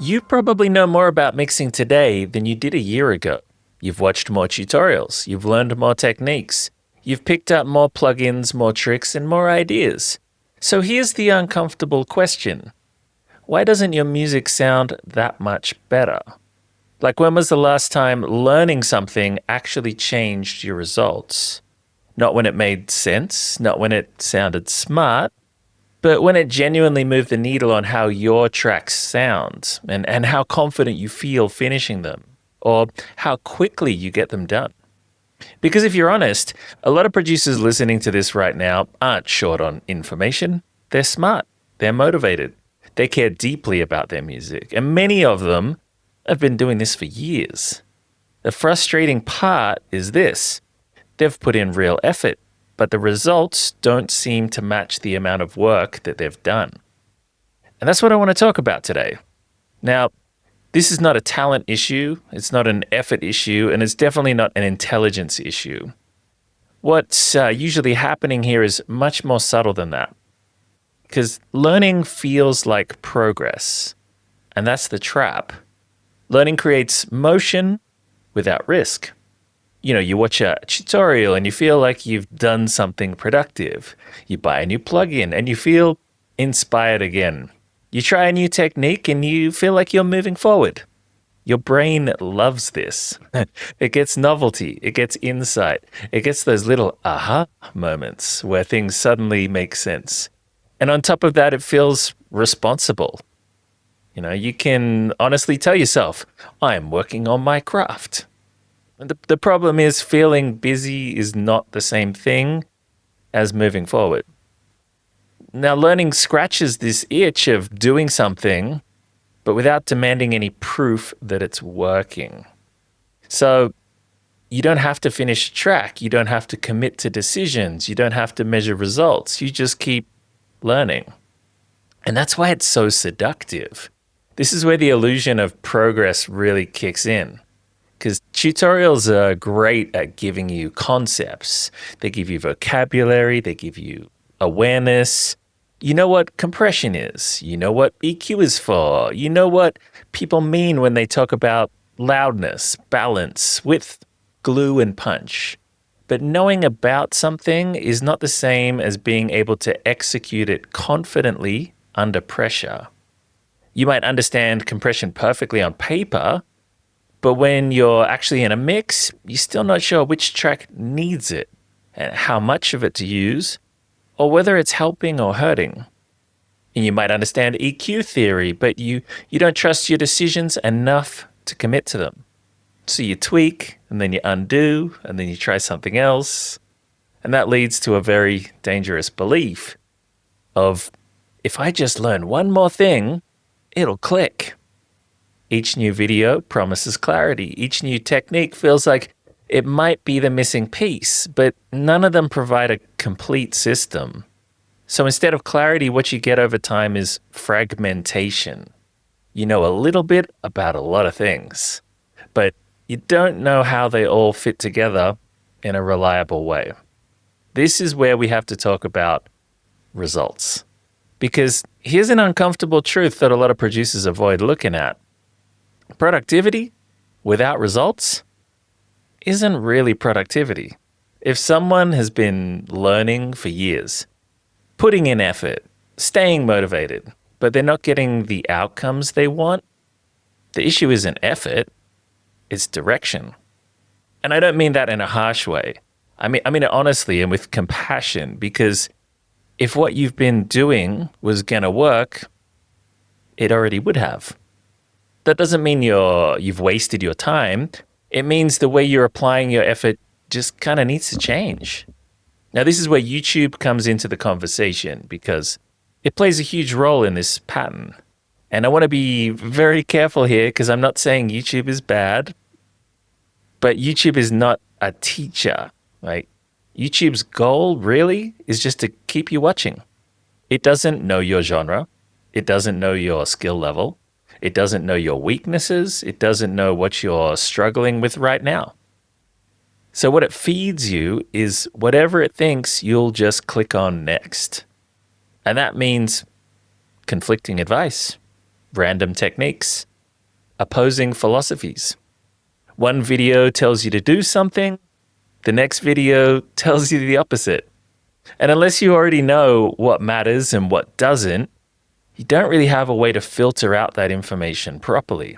You probably know more about mixing today than you did a year ago. You've watched more tutorials, you've learned more techniques, you've picked up more plugins, more tricks, and more ideas. So here's the uncomfortable question. Why doesn't your music sound that much better? Like, when was the last time learning something actually changed your results? Not when it made sense, not when it sounded smart, but when it genuinely moved the needle on how your tracks sound and how confident you feel finishing them, or how quickly you get them done. Because if you're honest, a lot of producers listening to this right now aren't short on information. They're smart, they're motivated, they care deeply about their music, and many of them have been doing this for years. The frustrating part is this: they've put in real effort, but the results don't seem to match the amount of work that they've done. And that's what I want to talk about today. Now, this is not a talent issue, it's not an effort issue, and it's definitely not an intelligence issue. What's usually happening here is much more subtle than that. Because learning feels like progress, and that's the trap. Learning creates motion without risk. You watch a tutorial and you feel like you've done something productive. You buy a new plugin and you feel inspired again. You try a new technique and you feel like you're moving forward. Your brain loves this. It gets novelty, it gets insight, it gets those little aha moments where things suddenly make sense. And on top of that, it feels responsible. You can honestly tell yourself, I'm working on my craft. The problem is, feeling busy is not the same thing as moving forward. Now, learning scratches this itch of doing something, but without demanding any proof that it's working. So you don't have to finish a track. You don't have to commit to decisions. You don't have to measure results. You just keep learning. And that's why it's so seductive. This is where the illusion of progress really kicks in. Because tutorials are great at giving you concepts. They give you vocabulary, they give you awareness. You know what compression is. You know what EQ is for. You know what people mean when they talk about loudness, balance, width, glue, and punch. But knowing about something is not the same as being able to execute it confidently under pressure. You might understand compression perfectly on paper, but when you're actually in a mix, you're still not sure which track needs it and how much of it to use, or whether it's helping or hurting. And you might understand EQ theory, but you don't trust your decisions enough to commit to them. So you tweak, and then you undo, and then you try something else. And that leads to a very dangerous belief of, if I just learn one more thing, it'll click. Each new video promises clarity. Each new technique feels like it might be the missing piece, but none of them provide a complete system. So instead of clarity, what you get over time is fragmentation. You know a little bit about a lot of things, but you don't know how they all fit together in a reliable way. This is where we have to talk about results. Because here's an uncomfortable truth that a lot of producers avoid looking at. Productivity without results isn't really productivity. If someone has been learning for years, putting in effort, staying motivated, but they're not getting the outcomes they want, the issue isn't effort, it's direction. And I don't mean that in a harsh way. I mean it honestly and with compassion, because if what you've been doing was going to work, it already would have. That doesn't mean you've wasted your time. It means the way you're applying your effort just kind of needs to change. Now, this is where YouTube comes into the conversation, because it plays a huge role in this pattern. And I want to be very careful here, because I'm not saying YouTube is bad, but YouTube is not a teacher. Like, YouTube's goal really is just to keep you watching. It doesn't know your genre. It doesn't know your skill level. It doesn't know your weaknesses. It doesn't know what you're struggling with right now. So what it feeds you is whatever it thinks you'll just click on next. And that means conflicting advice, random techniques, opposing philosophies. One video tells you to do something, the next video tells you the opposite. And unless you already know what matters and what doesn't, you don't really have a way to filter out that information properly.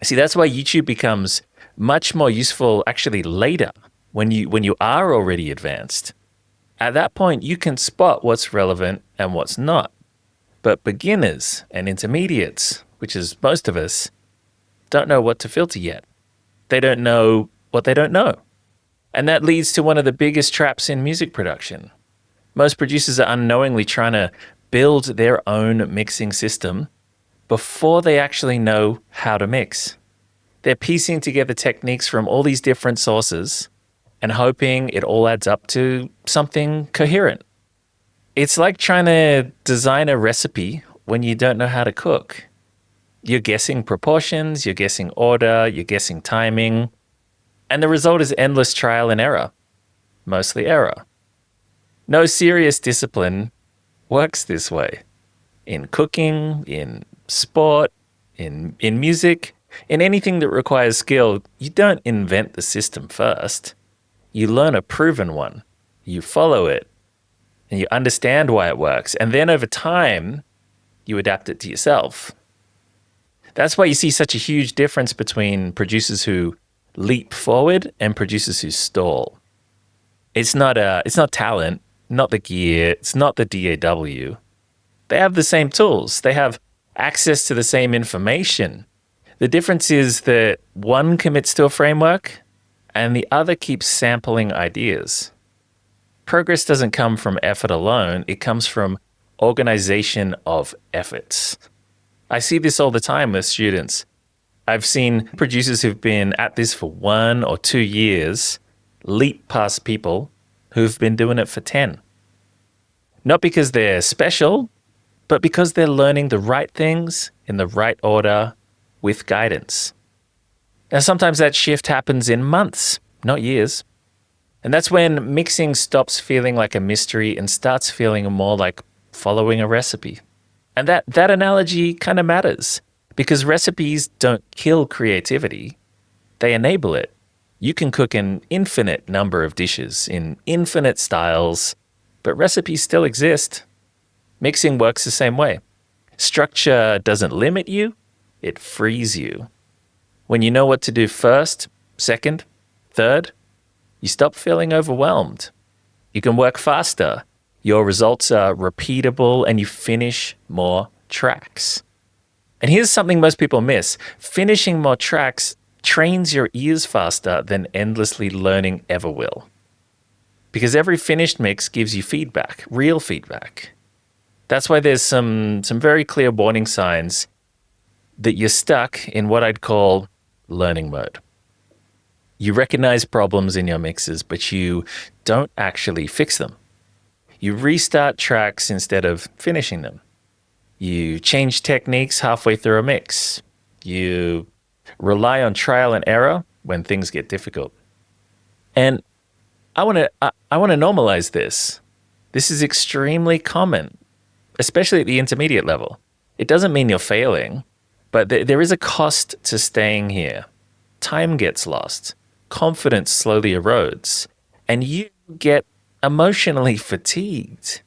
See, that's why YouTube becomes much more useful actually later when you are already advanced. At that point, you can spot what's relevant and what's not. But beginners and intermediates, which is most of us, don't know what to filter yet. They don't know what they don't know. And that leads to one of the biggest traps in music production. Most producers are unknowingly trying to build their own mixing system before they actually know how to mix. They're piecing together techniques from all these different sources and hoping it all adds up to something coherent. It's like trying to design a recipe when you don't know how to cook. You're guessing proportions, you're guessing order, you're guessing timing, and the result is endless trial and error, mostly error. No serious discipline works this way. In cooking, in sport, in music, in anything that requires skill, you don't invent the system first. You learn a proven one, you follow it, and you understand why it works. And then over time, you adapt it to yourself. That's why you see such a huge difference between producers who leap forward and producers who stall. It's not talent, not the gear, it's not the DAW. They have the same tools. They have access to the same information. The difference is that one commits to a framework and the other keeps sampling ideas. Progress doesn't come from effort alone. It comes from organization of efforts. I see this all the time with students. I've seen producers who've been at this for 1 or 2 years leap past people who've been doing it for 10. Not because they're special, but because they're learning the right things in the right order with guidance. Now, sometimes that shift happens in months, not years. And that's when mixing stops feeling like a mystery and starts feeling more like following a recipe. And that analogy kind of matters because recipes don't kill creativity. They enable it. You can cook an infinite number of dishes in infinite styles, but recipes still exist. Mixing works the same way. Structure doesn't limit you, it frees you. When you know what to do first, second, third, you stop feeling overwhelmed. You can work faster. Your results are repeatable and you finish more tracks. And here's something most people miss. Finishing more tracks trains your ears faster than endlessly learning ever will. Because every finished mix gives you feedback, real feedback. That's why there's some very clear warning signs that you're stuck in what I'd call learning mode. You recognize problems in your mixes, but you don't actually fix them. You restart tracks instead of finishing them. You change techniques halfway through a mix. You rely on trial and error when things get difficult. And I want to normalize this. This is extremely common, especially at the intermediate level. It doesn't mean you're failing, but there is a cost to staying here. Time gets lost. Confidence slowly erodes. And you get emotionally fatigued.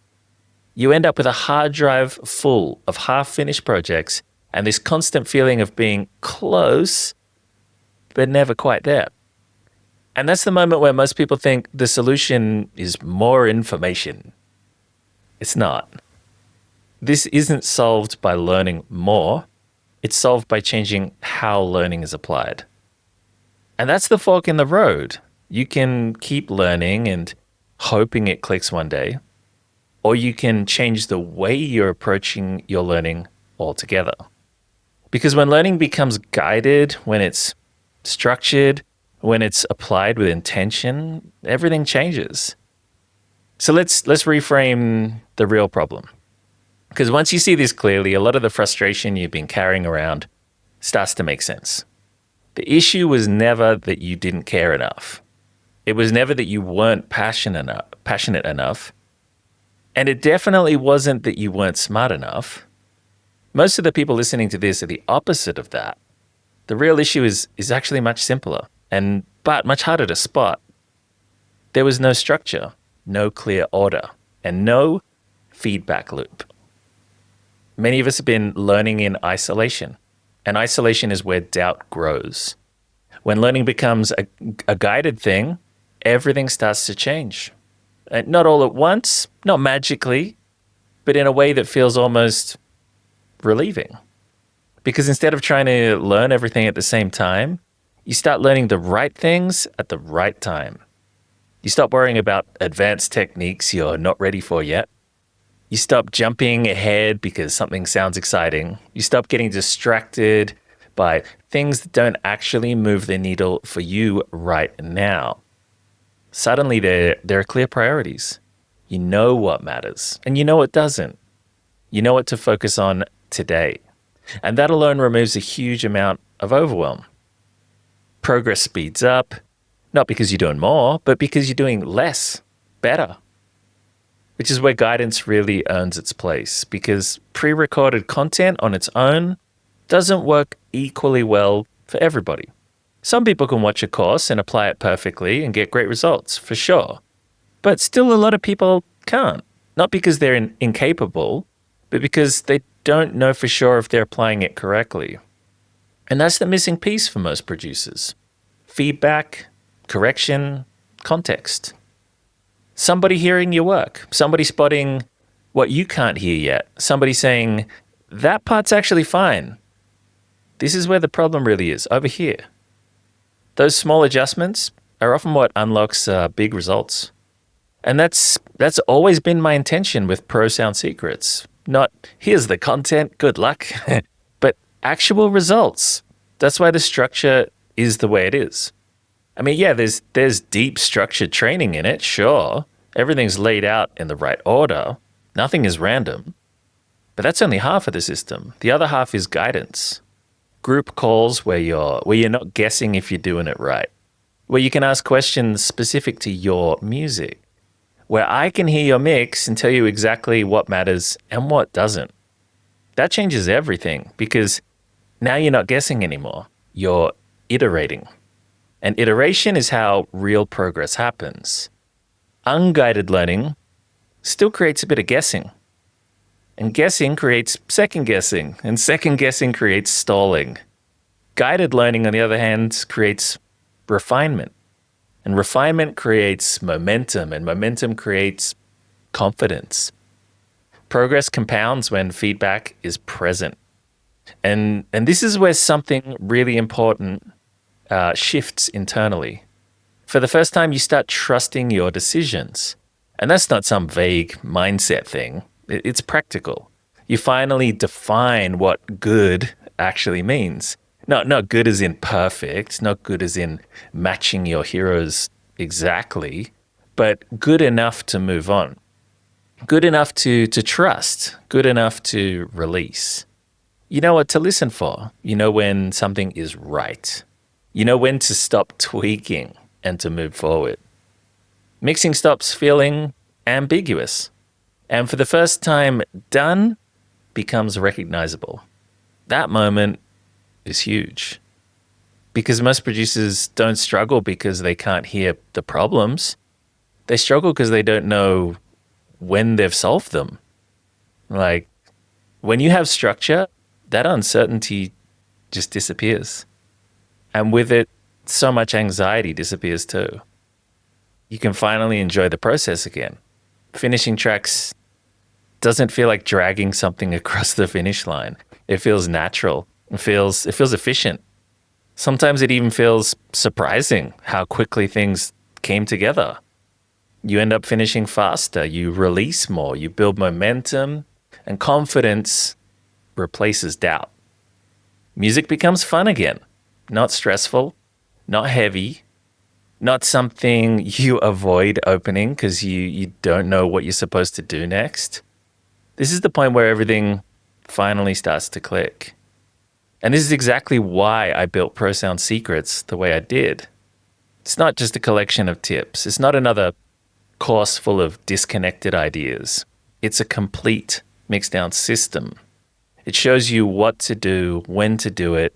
You end up with a hard drive full of half-finished projects and this constant feeling of being close, but never quite there. And that's the moment where most people think the solution is more information. It's not. This isn't solved by learning more. It's solved by changing how learning is applied. And that's the fork in the road. You can keep learning and hoping it clicks one day, or you can change the way you're approaching your learning altogether. Because when learning becomes guided, when it's structured, when it's applied with intention, everything changes. So let's reframe the real problem. Because once you see this clearly, a lot of the frustration you've been carrying around starts to make sense. The issue was never that you didn't care enough. It was never that you weren't passionate enough. And it definitely wasn't that you weren't smart enough. Most of the people listening to this are the opposite of that. The real issue is actually much simpler but much harder to spot. There was no structure, no clear order, and no feedback loop. Many of us have been learning in isolation, and isolation is where doubt grows. When learning becomes a guided thing, everything starts to change. Not all at once, not magically, but in a way that feels almost relieving. Because instead of trying to learn everything at the same time, you start learning the right things at the right time. You stop worrying about advanced techniques you're not ready for yet. You stop jumping ahead because something sounds exciting. You stop getting distracted by things that don't actually move the needle for you right now. Suddenly there are clear priorities. You know what matters and you know what doesn't. You know what to focus on today. And that alone removes a huge amount of overwhelm. Progress speeds up, not because you're doing more, but because you're doing less, better. Which is where guidance really earns its place, because pre-recorded content on its own doesn't work equally well for everybody. Some people can watch a course and apply it perfectly and get great results, for sure. But still a lot of people can't. Not because they're incapable, but because they don't know for sure if they're applying it correctly. And that's the missing piece for most producers. Feedback, correction, context. Somebody hearing your work, somebody spotting what you can't hear yet, somebody saying, that part's actually fine. This is where the problem really is, over here. Those small adjustments are often what unlocks big results. And that's always been my intention with Pro Sound Secrets. Not, here's the content, good luck, but actual results. That's why the structure is the way it is. I mean, yeah, there's deep structured training in it, sure. Everything's laid out in the right order. Nothing is random. But that's only half of the system. The other half is guidance. Group calls where you're not guessing if you're doing it right. Where you can ask questions specific to your music. Where I can hear your mix and tell you exactly what matters and what doesn't. That changes everything because now you're not guessing anymore. You're iterating. And iteration is how real progress happens. Unguided learning still creates a bit of guessing. And guessing creates second guessing. And second guessing creates stalling. Guided learning, on the other hand, creates refinement. And refinement creates momentum. And momentum creates confidence. Progress compounds when feedback is present. And this is where something really important shifts internally. For the first time, you start trusting your decisions. And that's not some vague mindset thing. It's practical. You finally define what good actually means. Not good as in perfect, not good as in matching your heroes exactly, but good enough to move on. Good enough to trust. Good enough to release. You know what to listen for. You know when something is right. You know when to stop tweaking and to move forward. Mixing stops feeling ambiguous. And for the first time, done becomes recognizable. That moment is huge. Because most producers don't struggle because they can't hear the problems. They struggle because they don't know when they've solved them. Like, when you have structure, that uncertainty just disappears. And with it, so much anxiety disappears too. You can finally enjoy the process again. Finishing tracks doesn't feel like dragging something across the finish line. It feels natural. It feels efficient. Sometimes it even feels surprising how quickly things came together. You end up finishing faster, you release more, you build momentum, and confidence replaces doubt. Music becomes fun again, not stressful, not heavy, not something you avoid opening because you don't know what you're supposed to do next. This is the point where everything finally starts to click. And this is exactly why I built Pro Sound Secrets the way I did. It's not just a collection of tips. It's not another course full of disconnected ideas. It's a complete mixdown system. It shows you what to do, when to do it,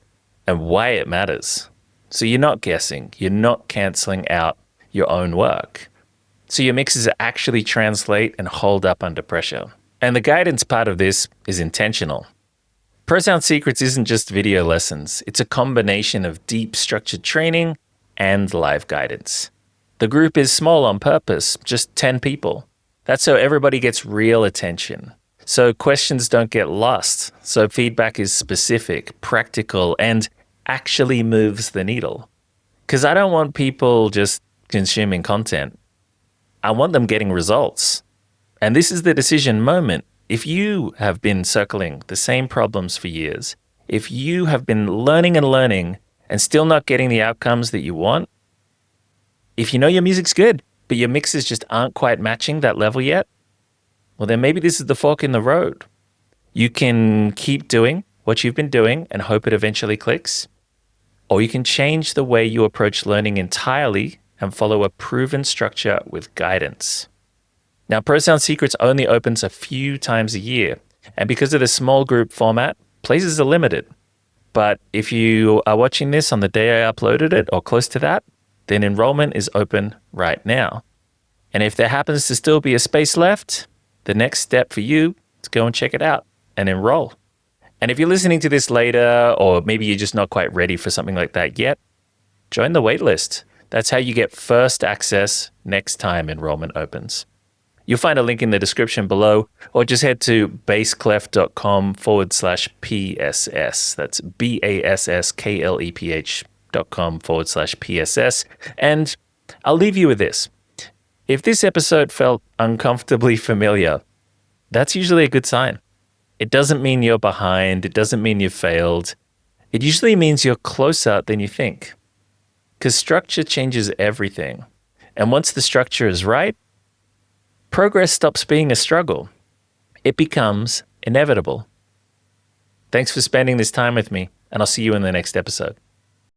and why it matters. So you're not guessing, you're not canceling out your own work. So your mixes actually translate and hold up under pressure. And the guidance part of this is intentional. Pro Sound Secrets isn't just video lessons, it's a combination of deep structured training and live guidance. The group is small on purpose, just 10 people. That's so everybody gets real attention. So questions don't get lost. So feedback is specific, practical, and actually moves the needle. Because I don't want people just consuming content. I want them getting results. And this is the decision moment. If you have been circling the same problems for years, if you have been learning and still not getting the outcomes that you want, if you know your music's good, but your mixes just aren't quite matching that level yet, well, then maybe this is the fork in the road. You can keep doing what you've been doing and hope it eventually clicks, or you can change the way you approach learning entirely and follow a proven structure with guidance. Now, Pro Sound Secrets only opens a few times a year, and because of the small group format, places are limited. But if you are watching this on the day I uploaded it or close to that, then enrollment is open right now. And if there happens to still be a space left, the next step for you is go and check it out and enroll. And if you're listening to this later, or maybe you're just not quite ready for something like that yet, join the waitlist. That's how you get first access next time enrollment opens. You'll find a link in the description below, or just head to bassclef.com/PSS. That's BASSKLEPH.com/PSS. And I'll leave you with this. If this episode felt uncomfortably familiar, that's usually a good sign. It doesn't mean you're behind. It doesn't mean you've failed. It usually means you're closer than you think. Because structure changes everything. And once the structure is right, progress stops being a struggle. It becomes inevitable. Thanks for spending this time with me, and I'll see you in the next episode.